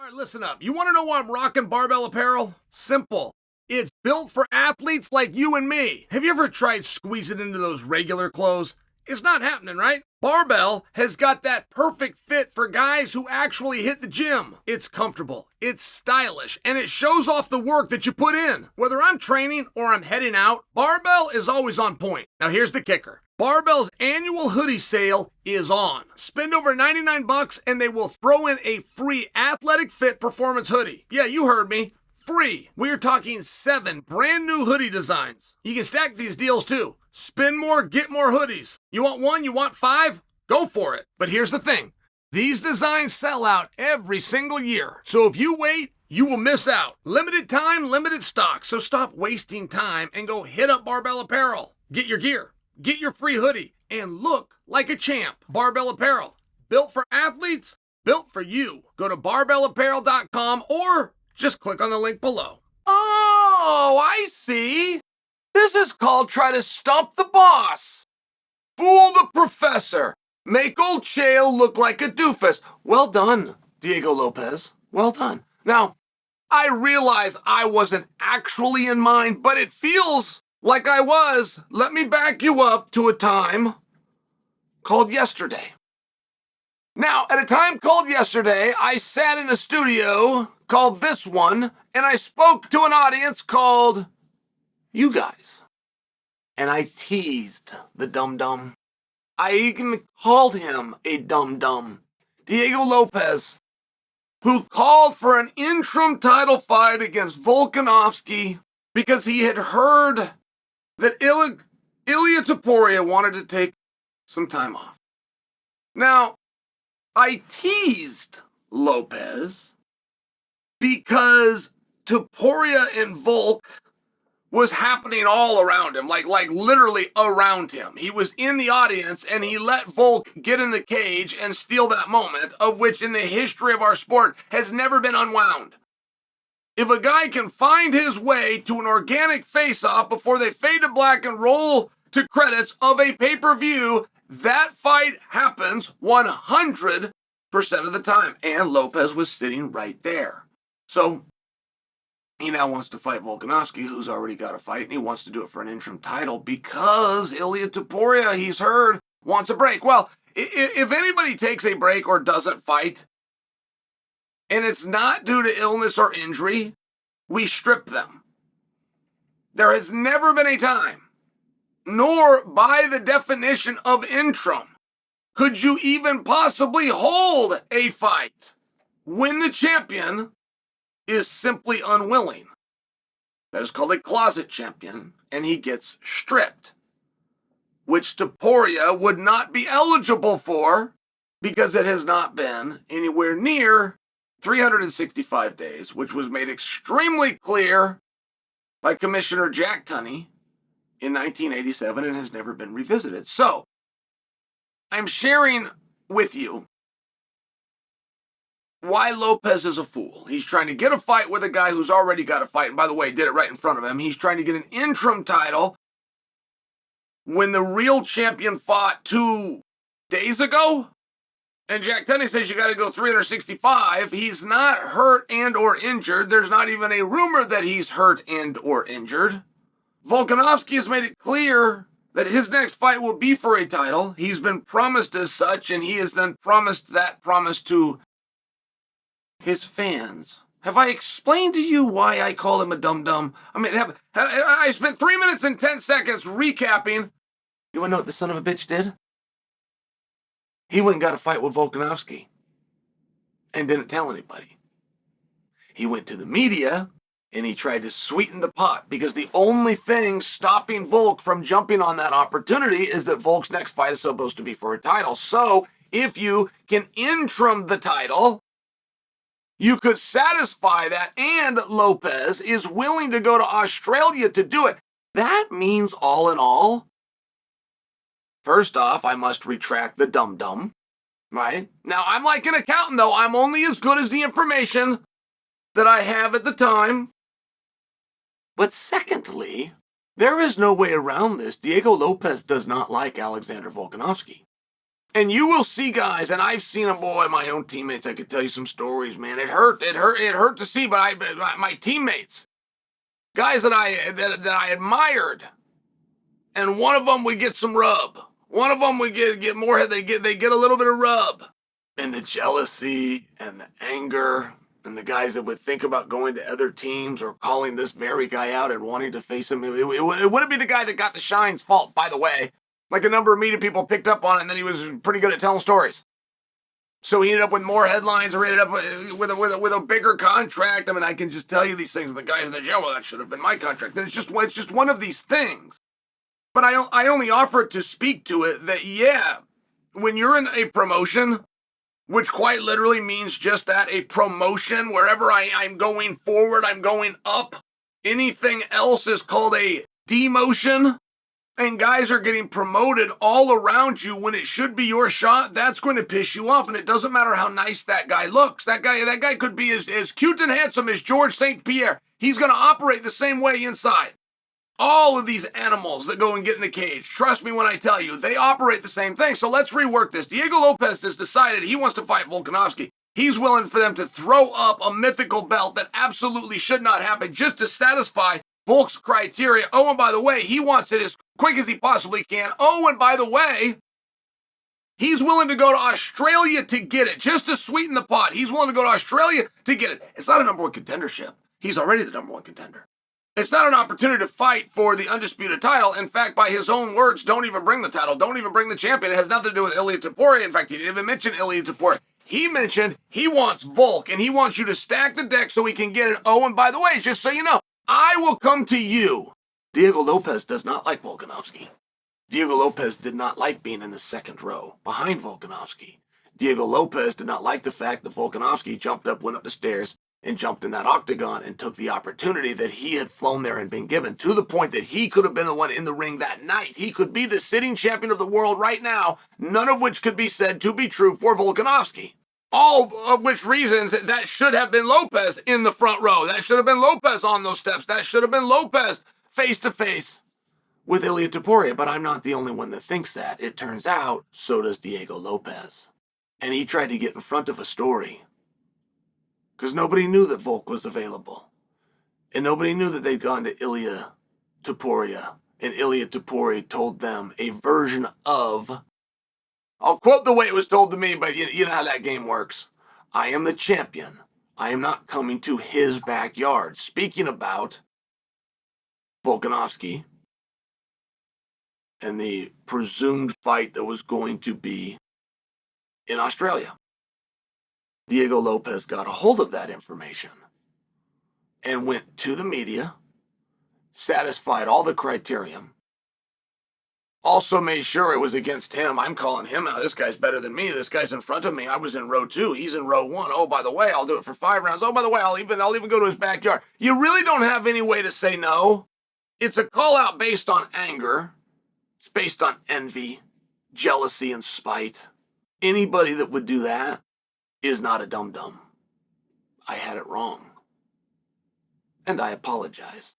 right, listen up. You want to know why I'm rocking Barbell Apparel? Simple. It's built for athletes like you and me. Have you ever tried squeezing into those regular clothes? It's not happening, right? Barbell has got that perfect fit for guys who actually hit the gym. It's comfortable, it's stylish, and it shows off the work that you put in. Whether I'm training or I'm heading out, Barbell is always on point. Now here's the kicker. Barbell's annual hoodie sale is on. Spend over $99 and they will throw in a free athletic fit performance hoodie. Yeah, you heard me. Free. We're talking 7 brand new hoodie designs. You can stack these deals too. Spend more, get more hoodies. You want 1, you want 5? Go for it. But here's the thing. These designs sell out every single year. So if you wait, you will miss out. Limited time, limited stock. So stop wasting time and go hit up Barbell Apparel. Get your gear. Get your free hoodie and look like a champ. Barbell Apparel. Built for athletes, built for you. Go to barbellapparel.com or just click on the link below. Oh, I see. This is called try to stump the boss. Fool the professor. Make old Chael look like a doofus. Well done, Diego Lopes. Well done. Now, I realize I wasn't actually in mind, but it feels like I was. Let me back you up to a time called yesterday. Now, at a time called yesterday, I sat in a studio called this one, and I spoke to an audience called you guys. And I teased the dum-dum. I even called him a dum-dum. Diego Lopes, who called for an interim title fight against Volkanovski because he had heard that Ilia Topuria wanted to take some time off. Now, I teased Lopez because Topuria and Volk was happening all around him, like literally around him. He was in the audience and he let Volk get in the cage and steal that moment, of which in the history of our sport has never been unwound. If a guy can find his way to an organic face-off before they fade to black and roll to credits of a pay-per-view, that fight happens 100% of the time. And Lopez was sitting right there. So he now wants to fight Volkanovski, who's already got a fight, and he wants to do it for an interim title because Ilia Topuria, he's heard, wants a break. Well, if anybody takes a break or doesn't fight, and it's not due to illness or injury, we strip them. There has never been a time, nor by the definition of interim, could you even possibly hold a fight when the champion is simply unwilling. That is called a closet champion, and he gets stripped, which Topuria would not be eligible for because it has not been anywhere near 365 days, which was made extremely clear by Commissioner Jack Tunney in 1987 and has never been revisited. So, I'm sharing with you why Lopez is a fool. He's trying to get a fight with a guy who's already got a fight, and by the way, did it right in front of him. He's trying to get an interim title when the real champion fought 2 days ago. And Jack Tunney says you got to go 365. He's not hurt and or injured. There's not even a rumor that he's hurt and or injured. Volkanovski has made it clear that his next fight will be for a title. He's been promised as such, and he has then promised that promise to his fans. Have I explained to you why I call him a dum-dum? I mean, I spent 3 minutes and 10 seconds recapping. You want to know what the son of a bitch did? He went and got a fight with Volkanovski and didn't tell anybody. He went to the media and he tried to sweeten the pot because the only thing stopping Volk from jumping on that opportunity is that Volk's next fight is supposed to be for a title. So if you can interim the title, you could satisfy that, and Lopez is willing to go to Australia to do it. That means, all in all, first off, I must retract the dum-dum, right? Now, I'm like an accountant, though. I'm only as good as the information that I have at the time. But secondly, there is no way around this. Diego Lopes does not like Alexander Volkanovski. And you will see guys, and I've seen them, boy, my own teammates, I could tell you some stories, man. It hurt to see, but my teammates, guys that I admired, and one of them would get some rub. One of them would get more head, they get a little bit of rub. And the jealousy and the anger, and the guys that would think about going to other teams or calling this very guy out and wanting to face him. It wouldn't be the guy that got the shine's fault, by the way. Like a number of media people picked up on it, and then he was pretty good at telling stories. So he ended up with more headlines, or ended up with a bigger contract. I mean, I can just tell you these things. The guys in the jail, well, that should have been my contract. And it's just one of these things. But I only offer to speak to it that, yeah, when you're in a promotion, which quite literally means just that, a promotion, wherever I'm going forward, I'm going up. Anything else is called a demotion. And guys are getting promoted all around you when it should be your shot. That's going to piss you off. And it doesn't matter how nice that guy looks. That guy could be as cute and handsome as George St. Pierre. He's going to operate the same way inside. All of these animals that go and get in a cage, trust me when I tell you, they operate the same thing. So let's rework this. Diego Lopez has decided he wants to fight Volkanovski. He's willing for them to throw up a mythical belt that absolutely should not happen just to satisfy Volk's criteria. Oh, and by the way, he wants it as quick as he possibly can. Oh, and by the way, he's willing to go to Australia to get it, just to sweeten the pot. He's willing to go to Australia to get it. It's not a number one contendership. He's already the number one contender. It's not an opportunity to fight for the undisputed title. In fact, by his own words, don't even bring the title. Don't even bring the champion. It has nothing to do with Ilia Topuria. In fact, he didn't even mention Ilia Topuria. He mentioned he wants Volk, and he wants you to stack the deck so he can get it. Oh, and by the way, just so you know, I will come to you. Diego Lopez does not like Volkanovski. Diego Lopez did not like being in the second row behind Volkanovski. Diego Lopez did not like the fact that Volkanovski went up the stairs, and jumped in that octagon and took the opportunity that he had flown there and been given, to the point that he could have been the one in the ring that night. He could be the sitting champion of the world right now, none of which could be said to be true for Volkanovski. All of which reasons that should have been Lopez in the front row. That should have been Lopez on those steps. That should have been Lopez face-to-face with Ilia Topuria. But I'm not the only one that thinks that. It turns out, so does Diego Lopez. And he tried to get in front of a story, because nobody knew that Volk was available. And nobody knew that they'd gone to Ilia Topuria. And Ilia Topuria told them a version of, I'll quote the way it was told to me, but you know how that game works. I am the champion. I am not coming to his backyard. Speaking about Volkanovski and the presumed fight that was going to be in Australia. Diego Lopez got a hold of that information and went to the media, satisfied all the criterion, also made sure it was against him. I'm calling him out. This guy's better than me. This guy's in front of me. I was in row 2. He's in row 1. Oh, by the way, I'll do it for 5 rounds. Oh, by the way, I'll even go to his backyard. You really don't have any way to say no. It's a call out based on anger. It's based on envy, jealousy, and spite. Anybody that would do that is not a dum-dum. I had it wrong. And I apologize.